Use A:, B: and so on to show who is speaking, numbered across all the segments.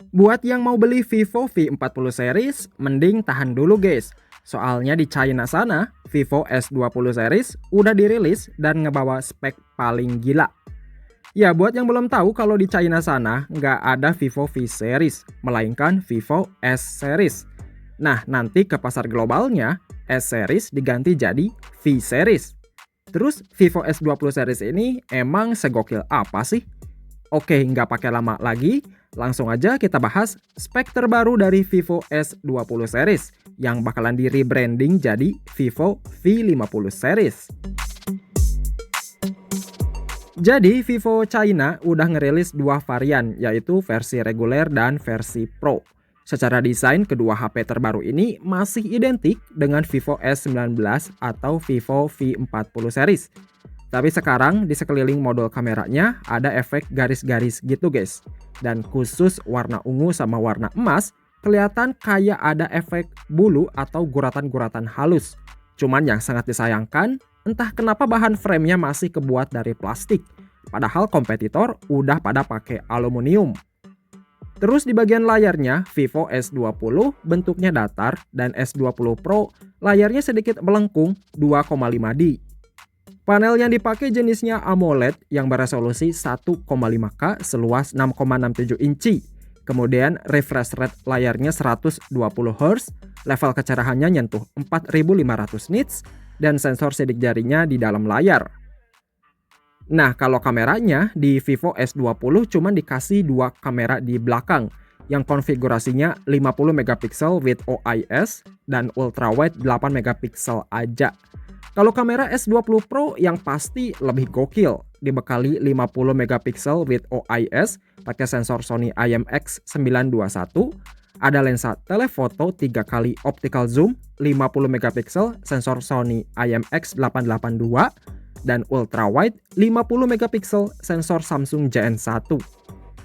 A: Buat yang mau beli Vivo V40 series, mending tahan dulu guys. Soalnya di China sana, Vivo S20 series udah dirilis dan ngebawa spek paling gila. Ya, buat yang belum tahu kalau di China sana nggak ada Vivo V series, melainkan Vivo S series. Nah, nanti ke pasar globalnya, S series diganti jadi V series. Terus Vivo S20 series ini emang segokil apa sih? Oke, nggak pakai lama lagi, langsung aja kita bahas spek terbaru dari Vivo S20 series yang bakalan di rebranding jadi Vivo V50 series. Jadi Vivo China udah ngerilis dua varian, yaitu versi reguler dan versi Pro. Secara desain, kedua HP terbaru ini masih identik dengan Vivo S19 atau Vivo V40 series. Tapi sekarang di sekeliling modul kameranya ada efek garis-garis gitu guys. Dan khusus warna ungu sama warna emas kelihatan kayak ada efek bulu atau guratan-guratan halus. Cuman yang sangat disayangkan, entah kenapa bahan framenya masih kebuat dari plastik. Padahal kompetitor udah pada pakai aluminium. Terus di bagian layarnya, Vivo S20 bentuknya datar dan S20 Pro layarnya sedikit melengkung 2,5D. Panel yang dipakai jenisnya AMOLED yang beresolusi 1,5K seluas 6,67 inci. Kemudian refresh rate layarnya 120 Hz, level kecerahannya nyentuh 4500 nits, dan sensor sidik jarinya di dalam layar. Nah, kalau kameranya di Vivo S20 cuma dikasih dua kamera di belakang yang konfigurasinya 50 megapiksel with OIS dan ultrawide 8 megapiksel aja. Kalau kamera S20 Pro yang pasti lebih gokil, dibekali 50 megapiksel with OIS, pakai sensor Sony IMX921, ada lensa telephoto 3 kali optical zoom, 50 megapiksel sensor Sony IMX882, dan ultrawide 50 megapiksel sensor Samsung JN1.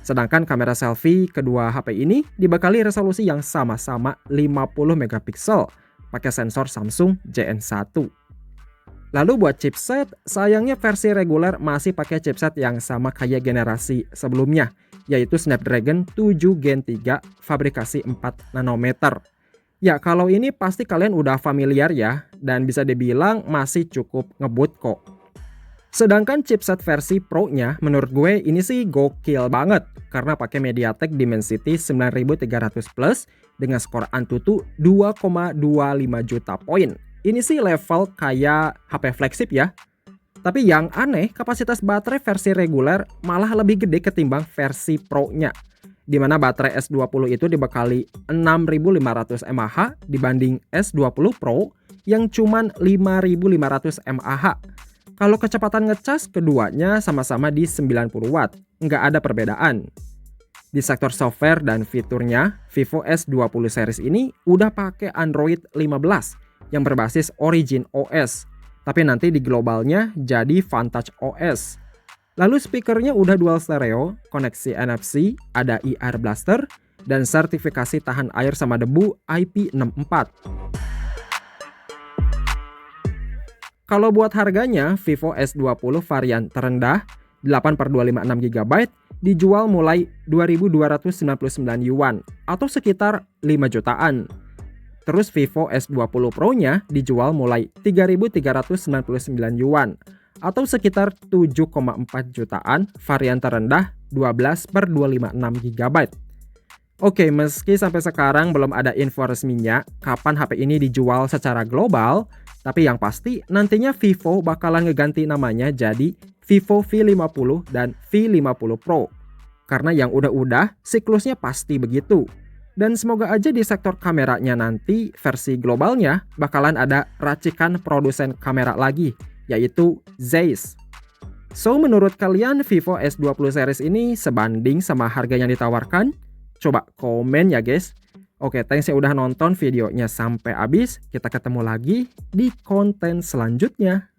A: Sedangkan kamera selfie kedua HP ini dibekali resolusi yang sama-sama 50 megapiksel, pakai sensor Samsung JN1. Lalu buat chipset, sayangnya versi reguler masih pakai chipset yang sama kayak generasi sebelumnya, yaitu Snapdragon 7 Gen 3 fabrikasi 4 nanometer. Ya, kalau ini pasti kalian udah familiar ya, dan bisa dibilang masih cukup ngebut kok. Sedangkan chipset versi Pro-nya menurut gue ini sih gokil banget, karena pakai MediaTek Dimensity 9300 Plus dengan skor Antutu 2,25 juta poin. Ini sih level kayak HP flagship ya. Tapi yang aneh, kapasitas baterai versi reguler malah lebih gede ketimbang versi Pro-nya. Dimana baterai S20 itu dibekali 6500 mAh dibanding S20 Pro yang cuman 5500 mAh. Kalau kecepatan ngecas keduanya sama-sama di 90 Watt, nggak ada perbedaan. Di sektor software dan fiturnya, Vivo S20 series ini udah pakai Android 15 yang berbasis Origin OS, tapi nanti di globalnya jadi Vantage OS. Lalu speakernya udah dual stereo, koneksi NFC, ada IR Blaster, dan sertifikasi tahan air sama debu IP64. Kalau buat harganya, Vivo S20 varian terendah 8/256 GB dijual mulai 2.299 yuan atau sekitar 5 jutaan. Terus Vivo S20 Pro-nya dijual mulai 3.399 yuan atau sekitar 7,4 jutaan varian terendah 12/256 GB. Oke, meski sampai sekarang belum ada info resminya kapan HP ini dijual secara global, tapi yang pasti nantinya Vivo bakalan ngeganti namanya jadi Vivo V50 dan V50 Pro. Karena yang udah-udah siklusnya pasti begitu. Dan semoga aja di sektor kameranya nanti versi globalnya bakalan ada racikan produsen kamera lagi, yaitu Zeiss. So menurut kalian Vivo S20 series ini sebanding sama harga yang ditawarkan? Coba komen ya guys. Oke, thanks ya udah nonton videonya sampai habis. Kita ketemu lagi di konten selanjutnya.